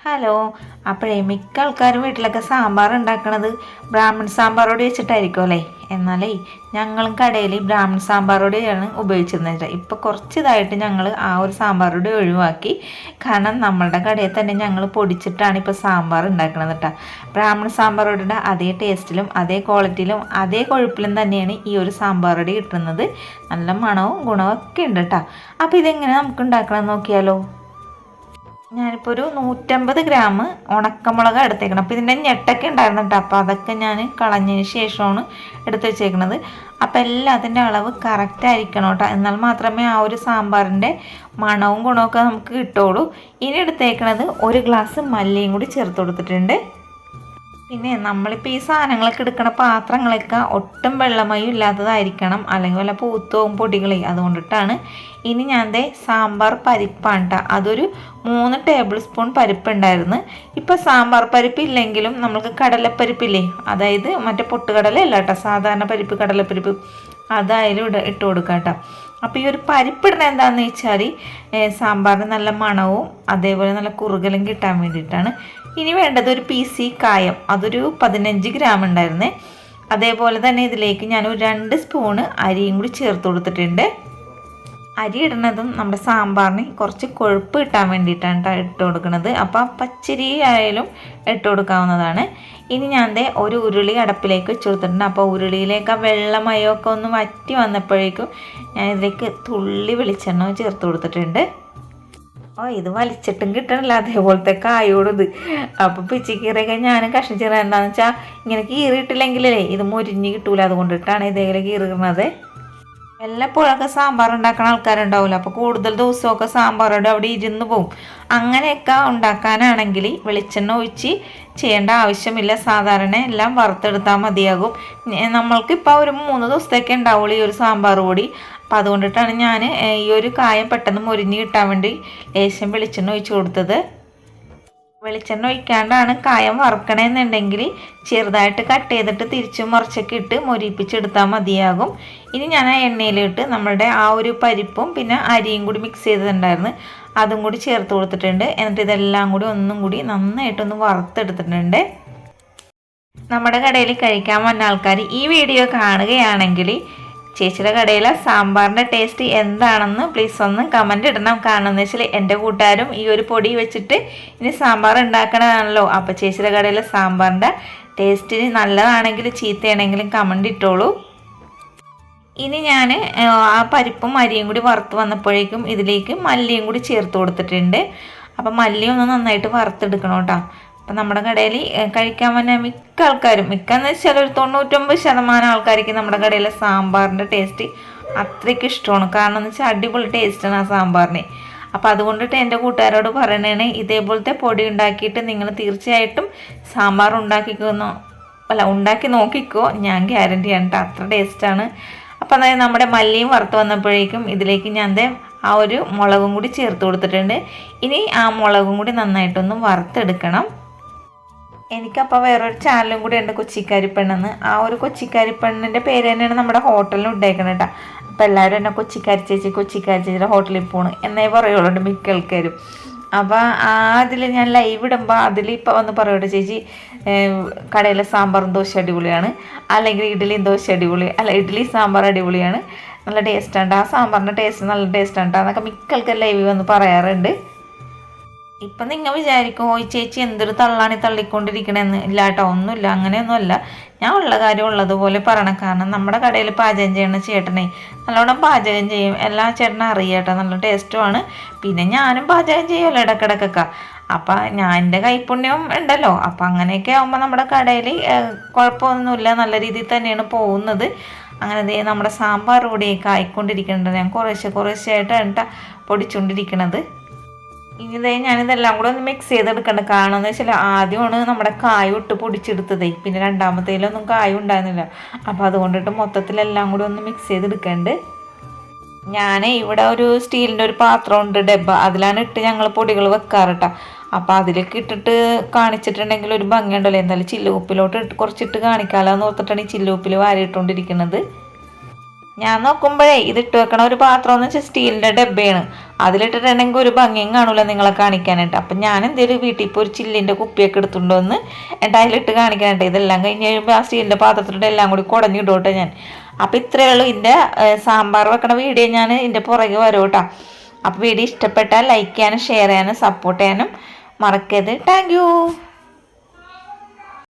Hello. അപ്പോഴേ മിക്ക ആൾക്കാരും വീട്ടിലൊക്കെ സാമ്പാർ ഉണ്ടാക്കണത് ബ്രാഹ്മൺ സാമ്പാറോട് വെച്ചിട്ടായിരിക്കും അല്ലേ. എന്നാലേ ഞങ്ങളും കടയിൽ ബ്രാഹ്മൺ സാമ്പാറോടെയാണ് ഉപയോഗിച്ചിരുന്നത്. ഇപ്പോൾ കുറച്ചിതായിട്ട് ഞങ്ങൾ ആ ഒരു സാമ്പാറോടെ ഒഴിവാക്കി. കാരണം നമ്മളുടെ കടയിൽ തന്നെ ഞങ്ങൾ പൊടിച്ചിട്ടാണ് ഇപ്പോൾ സാമ്പാർ ഉണ്ടാക്കുന്നത് കേട്ടോ. ബ്രാഹ്മൺ സാമ്പാറോടെ അതേ ടേസ്റ്റിലും അതേ ക്വാളിറ്റിയിലും അതേ കൊഴുപ്പിലും തന്നെയാണ് ഈ ഒരു സാമ്പാറോടെ കിട്ടുന്നത്. നല്ല മണവും ഗുണവും ഒക്കെ ഉണ്ട് കേട്ടോ. അപ്പോൾ ഇതെങ്ങനെ നമുക്ക് ഉണ്ടാക്കണം നോക്കിയാലോ. ഞാനിപ്പോൾ ഒരു 150 ഗ്രാം ഉണക്കമുളക് എടുത്തേക്കണം. അപ്പോൾ ഇതിൻ്റെ ഞെട്ടൊക്കെ ഉണ്ടായിരുന്നു കേട്ടോ. അപ്പോൾ അതൊക്കെ ഞാൻ കളഞ്ഞതിന് ശേഷമാണ് എടുത്ത് വെച്ചേക്കുന്നത്. അപ്പോൾ എല്ലാത്തിൻ്റെ അളവ് കറക്റ്റ് ആയിരിക്കണം കേട്ടോ. എന്നാൽ മാത്രമേ ആ ഒരു സാമ്പാറിൻ്റെ മണവും ഗുണമൊക്കെ നമുക്ക് കിട്ടുള്ളൂ. ഇനി എടുത്തേക്കണത് 1 ഗ്ലാസ് മല്ലിയും കൂടി ചേർത്ത് കൊടുത്തിട്ടുണ്ട്. പിന്നെ നമ്മളിപ്പോൾ ഈ സാധനങ്ങളൊക്കെ എടുക്കണ പാത്രങ്ങളൊക്കെ ഒട്ടും വെള്ളമയം ഇല്ലാത്തതായിരിക്കണം, അല്ലെങ്കിൽ വല്ല പൂത്തവും പൊടികളെ അതുകൊണ്ടിട്ടാണ്. ഇനി ഞാൻ സാമ്പാർ പരിപ്പാണ് കേട്ടോ. അതൊരു 3 ടേബിൾ സ്പൂൺ പരിപ്പുണ്ടായിരുന്നു. ഇപ്പോൾ സാമ്പാർ പരിപ്പ് ഇല്ലെങ്കിലും നമുക്ക് കടലപ്പരിപ്പില്ലേ, അതായത് മറ്റേ പൊട്ടുകടലല്ല കേട്ടോ, സാധാരണ പരിപ്പ് കടലപ്പരിപ്പ് അതായാലും ഇട്ട് കൊടുക്കാം കേട്ടോ. അപ്പോൾ ഈ ഒരു പരിപ്പിടണ എന്താണെന്ന് വെച്ചാൽ സാമ്പാറിന് നല്ല മണവും അതേപോലെ നല്ല കുറുകലും കിട്ടാൻ വേണ്ടിയിട്ടാണ്. ഇനി വേണ്ടത് ഒരു പീസ് കായം, അതൊരു 15 ഗ്രാം ഉണ്ടായിരുന്നേ. അതേപോലെ തന്നെ ഇതിലേക്ക് ഞാൻ ഒരു 2 സ്പൂണ് അരിയും കൂടി ചേർത്ത് കൊടുത്തിട്ടുണ്ട്. അരി ഇടുന്നതും നമ്മുടെ സാമ്പാറിന് കുറച്ച് കൊഴുപ്പ് കിട്ടാൻ വേണ്ടിയിട്ടാണ് ഇട്ട് കൊടുക്കുന്നത്. അപ്പോൾ പച്ചരി ആയാലും ഇട്ട് കൊടുക്കാവുന്നതാണ്. ഇനി ഞാൻ ഒരു ഉരുളി അടപ്പിലേക്ക് വെച്ച് കൊടുത്തിട്ടുണ്ട്. അപ്പോൾ ഉരുളിയിലേക്ക് ആ വെള്ളമയമൊക്കെ ഒന്ന് വറ്റി വന്നപ്പോഴേക്കും ഞാൻ ഇതിലേക്ക് തുള്ളി വെളിച്ചെണ്ണ ചേർത്ത് കൊടുത്തിട്ടുണ്ട്. ഇത് വലിച്ചിട്ടും കിട്ടണില്ല, അതേപോലത്തെ കായോട്. അപ്പോൾ പിച്ചിക്കീറൊക്കെ ഞാൻ കഷ്ണം ചേർത്ത് എന്താണെന്ന് വെച്ചാൽ ഇങ്ങനെ കീറിയിട്ടില്ലെങ്കിലേ ഇത് മൊരിഞ്ഞ് കിട്ടൂല, അതുകൊണ്ടിട്ടാണ് ഇതേപോലെ കീറുന്നത്. വല്ലപ്പോഴൊക്കെ സാമ്പാർ ഉണ്ടാക്കുന്ന ആൾക്കാരുണ്ടാവില്ല. അപ്പോൾ കൂടുതൽ ദിവസമൊക്കെ സാമ്പാറോട് അവിടെ ഇരുന്ന് പോവും. അങ്ങനെയൊക്കെ ഉണ്ടാക്കാനാണെങ്കിൽ വെളിച്ചെണ്ണ ഒഴിച്ച് ചെയ്യേണ്ട ആവശ്യമില്ല. സാധാരണ എല്ലാം വറുത്തെടുത്താൽ മതിയാകും. നമ്മൾക്കിപ്പോൾ ഒരു 3 ദിവസത്തേക്ക് ഉണ്ടാവുള്ളൂ ഈ ഒരു സാമ്പാർ പൊടി. അപ്പോൾ അതുകൊണ്ടിട്ടാണ് ഞാൻ ഈ ഒരു കായം പെട്ടെന്ന് മൊരിഞ്ഞ് കിട്ടാൻ വേണ്ടി ലേശം വെളിച്ചെണ്ണ ഒഴിച്ച് കൊടുത്തത്. വെളിച്ചെണ്ണ ഒഴിക്കാണ്ടാണ് കായം വറുക്കണമെന്നുണ്ടെങ്കിൽ ചെറുതായിട്ട് കട്ട് ചെയ്തിട്ട് തിരിച്ചും മറിച്ചൊക്കെ ഇട്ട് മൊരിപ്പിച്ചെടുത്താൽ മതിയാകും. ഇനി ഞാൻ ആ എണ്ണയിലിട്ട് നമ്മളുടെ ആ ഒരു പരിപ്പും പിന്നെ അരിയും കൂടി മിക്സ് ചെയ്തിട്ടുണ്ടായിരുന്നു, അതും കൂടി ചേർത്ത് കൊടുത്തിട്ടുണ്ട്. എന്നിട്ട് ഇതെല്ലാം കൂടി ഒന്നും കൂടി നന്നായിട്ടൊന്ന് വറുത്തെടുത്തിട്ടുണ്ട്. നമ്മുടെ കടയിൽ കഴിക്കാൻ വന്ന ആൾക്കാർ ഈ വീഡിയോ കാണുകയാണെങ്കിൽ ചേച്ചിയുടെ കടയിലെ സാമ്പാറിൻ്റെ ടേസ്റ്റ് എന്താണെന്ന് പ്ലീസ് ഒന്ന് കമൻ്റ് ഇടണം. കാരണം എന്ന് വെച്ചാൽ എൻ്റെ കൂട്ടുകാരും ഈ ഒരു പൊടി വെച്ചിട്ട് ഇനി സാമ്പാർ ഉണ്ടാക്കണതാണല്ലോ. അപ്പോൾ ചേച്ചിയുടെ കടയിലെ സാമ്പാറിൻ്റെ ടേസ്റ്റിന് നല്ലതാണെങ്കിലും ചീത്തയാണെങ്കിലും കമൻ്റ് ഇട്ടോളൂ. ഇനി ഞാൻ ആ പരിപ്പും അരിയും കൂടി വറുത്ത് വന്നപ്പോഴേക്കും ഇതിലേക്ക് മല്ലിയും കൂടി ചേർത്ത് കൊടുത്തിട്ടുണ്ട്. അപ്പം മല്ലി ഒന്ന് നന്നായിട്ട് വറുത്തെടുക്കണം കേട്ടോ. അപ്പം നമ്മുടെ കടയിൽ കഴിക്കാൻ വന്ന മിക്ക ആൾക്കാരും, മിക്കെന്ന് വെച്ചാൽ ഒരു 99% ആൾക്കാർക്ക് നമ്മുടെ കടയിലെ സാമ്പാറിൻ്റെ ടേസ്റ്റ് അത്രയ്ക്ക് ഇഷ്ടമാണ്. കാരണം എന്ന് വെച്ചാൽ അടിപൊളി ടേസ്റ്റാണ് ആ സാമ്പാറിന്. അപ്പോൾ അതുകൊണ്ടിട്ട് എൻ്റെ കൂട്ടുകാരോട് പറയണേണ്, ഇതേപോലത്തെ പൊടി ഉണ്ടാക്കിയിട്ട് നിങ്ങൾ തീർച്ചയായിട്ടും സാമ്പാർ ഉണ്ടാക്കി നോക്കിക്കോ. ഞാൻ ഗ്യാരണ്ടിയാണ് കേട്ടോ, അത്ര ടേസ്റ്റാണ്. അപ്പോൾ അതായത് നമ്മുടെ മല്ലിയും വറുത്ത് വന്നപ്പോഴേക്കും ഇതിലേക്ക് ഞാൻ ആ ഒരു മുളകും കൂടി ചേർത്ത് കൊടുത്തിട്ടുണ്ട്. ഇനി ആ മുളകും കൂടി നന്നായിട്ടൊന്ന് വറുത്തെടുക്കണം. എനിക്കപ്പോൾ വേറൊരു ചാനലും കൂടി ഉണ്ട്, കൊച്ചിക്കാരിപ്പെണ്ണെന്ന്. ആ ഒരു കൊച്ചിക്കാരിപ്പെണ്ണിൻ്റെ പേര് തന്നെയാണ് നമ്മുടെ ഹോട്ടലിൽ ഇട്ടേക്കണം കേട്ടോ. അപ്പോൾ എല്ലാവരും എന്നെ കൊച്ചിക്കാരി ചേച്ചിയുടെ ഹോട്ടലിൽ പോണ് എന്നേ പറയുള്ളൂ മിക്ക ആൾക്കാരും. അപ്പോൾ അതിൽ ഞാൻ ലൈവ് ഇടുമ്പോൾ അതിലിപ്പോൾ വന്ന് പറയൂട്ടോ, ചേച്ചി കടയിലെ സാമ്പാറും ദോശ അടിപൊളിയാണ്, അല്ലെങ്കിൽ ഇഡ്ഡലിയും ദോശ അടിപൊളി, അല്ല ഇഡ്ഡലി സാമ്പാർ അടിപൊളിയാണ്, നല്ല ടേസ്റ്റാണ്, ആ സാമ്പാറിൻ്റെ ടേസ്റ്റ് നല്ല ടേസ്റ്റാണ് എന്നൊക്കെ മിക്ക ആൾക്കാർ ലൈവ് വന്ന് പറയാറുണ്ട്. ഇപ്പം നിങ്ങൾ വിചാരിക്കും, ഓ ചേച്ചി എന്തൊരു തള്ളാണ് തള്ളിക്കൊണ്ടിരിക്കണമെന്ന്. ഇല്ല കേട്ടോ, ഒന്നുമില്ല, അങ്ങനെയൊന്നുമല്ല. ഞാൻ ഉള്ള കാര്യം ഉള്ളതുപോലെ പറയണം. കാരണം നമ്മുടെ കടയിൽ പാചകം ചെയ്യണ ചേട്ടനെ നല്ലോണം പാചകം ചെയ്യും, എല്ലാ ചേട്ടനും അറിയാം കേട്ടോ, നല്ല ടേസ്റ്റുമാണ്. പിന്നെ ഞാനും പാചകം ചെയ്യുമല്ലോ ഇടക്കിടക്കൊക്കെ. അപ്പം ഞാൻ എൻ്റെ കൈപ്പുണ്യവും ഉണ്ടല്ലോ. അപ്പം അങ്ങനെയൊക്കെ ആകുമ്പോൾ നമ്മുടെ കടയിൽ കുഴപ്പമൊന്നുമില്ല, നല്ല രീതിയിൽ തന്നെയാണ് പോകുന്നത്. അങ്ങനെ നമ്മുടെ സാമ്പാർ പൊടിയൊക്കെ ആയിക്കൊണ്ടിരിക്കുന്നുണ്ട്. ഞാൻ കുറേശ്ശെയായിട്ടാണ് കേട്ടോ പൊടിച്ചുകൊണ്ടിരിക്കണത്. ഇനി ഞാനിതെല്ലാം കൂടെ ഒന്ന് മിക്സ് ചെയ്തെടുക്കണം. കാരണം എന്ന് വെച്ചാൽ ആദ്യമാണ് നമ്മുടെ കായ ഇട്ട് പൊടിച്ചെടുത്തതേ, പിന്നെ രണ്ടാമത്തേലൊന്നും കായ ഉണ്ടായിരുന്നില്ല. അപ്പോൾ അതുകൊണ്ടിട്ട് മൊത്തത്തിലെല്ലാം കൂടി ഒന്ന് മിക്സ് ചെയ്തെടുക്കേണ്ടത്. ഞാൻ ഇവിടെ ഒരു സ്റ്റീലിൻ്റെ ഒരു പാത്രമുണ്ട്, ഡബ്ബ, അതിലാണ് ഇട്ട് ഞങ്ങൾ പൊടികൾ വെക്കാറ് കേട്ടോ. അപ്പോൾ അതിലേക്ക് ഇട്ടിട്ട് കാണിച്ചിട്ടുണ്ടെങ്കിൽ ഒരു ഭംഗിയുണ്ടല്ലോ. എന്തായാലും ചില്ലുകുപ്പിലോട്ട് കുറച്ചിട്ട് കാണിക്കാമല്ലോ എന്ന് ഓർത്തിട്ടാണ് ഈ ചില്ലുകുപ്പിൽ വാരിയിട്ടുകൊണ്ടിരിക്കുന്നത്. ഞാൻ നോക്കുമ്പോഴേ ഇതിട്ട് വെക്കണ ഒരു പാത്രം എന്ന് വെച്ചാൽ സ്റ്റീലിൻ്റെ ഡബ്ബയാണ്. അതിലിട്ടിട്ടുണ്ടെങ്കിൽ ഒരു ഭംഗിയും കാണൂല നിങ്ങളെ കാണിക്കാനായിട്ട്. അപ്പം ഞാൻ എന്തെങ്കിലും വീട്ടിൽ ഇപ്പോൾ ഒരു ചില്ലിൻ്റെ കുപ്പിയൊക്കെ എടുത്തുകൊണ്ടുവന്ന് എന്നിട്ട് അതിലിട്ട് കാണിക്കാനായിട്ട്. ഇതെല്ലാം കഴിഞ്ഞ് കഴിയുമ്പോൾ ആ സ്റ്റീലിൻ്റെ പാത്രത്തിലിട്ട് എല്ലാം കൂടി കുടഞ്ഞിടോട്ടെ ഞാൻ. അപ്പോൾ ഇത്രയേ ഉള്ളൂ. ഇതിൻ്റെ സാമ്പാർ വെക്കണ വീഡിയോ ഞാൻ ഇതിൻ്റെ പുറകെ വരും കേട്ടോ. അപ്പോൾ വീഡിയോ ഇഷ്ടപ്പെട്ടാൽ ലൈക്ക് ചെയ്യാനും ഷെയർ ചെയ്യാനും സപ്പോർട്ട് ചെയ്യാനും മറക്കരുത്. Thank you.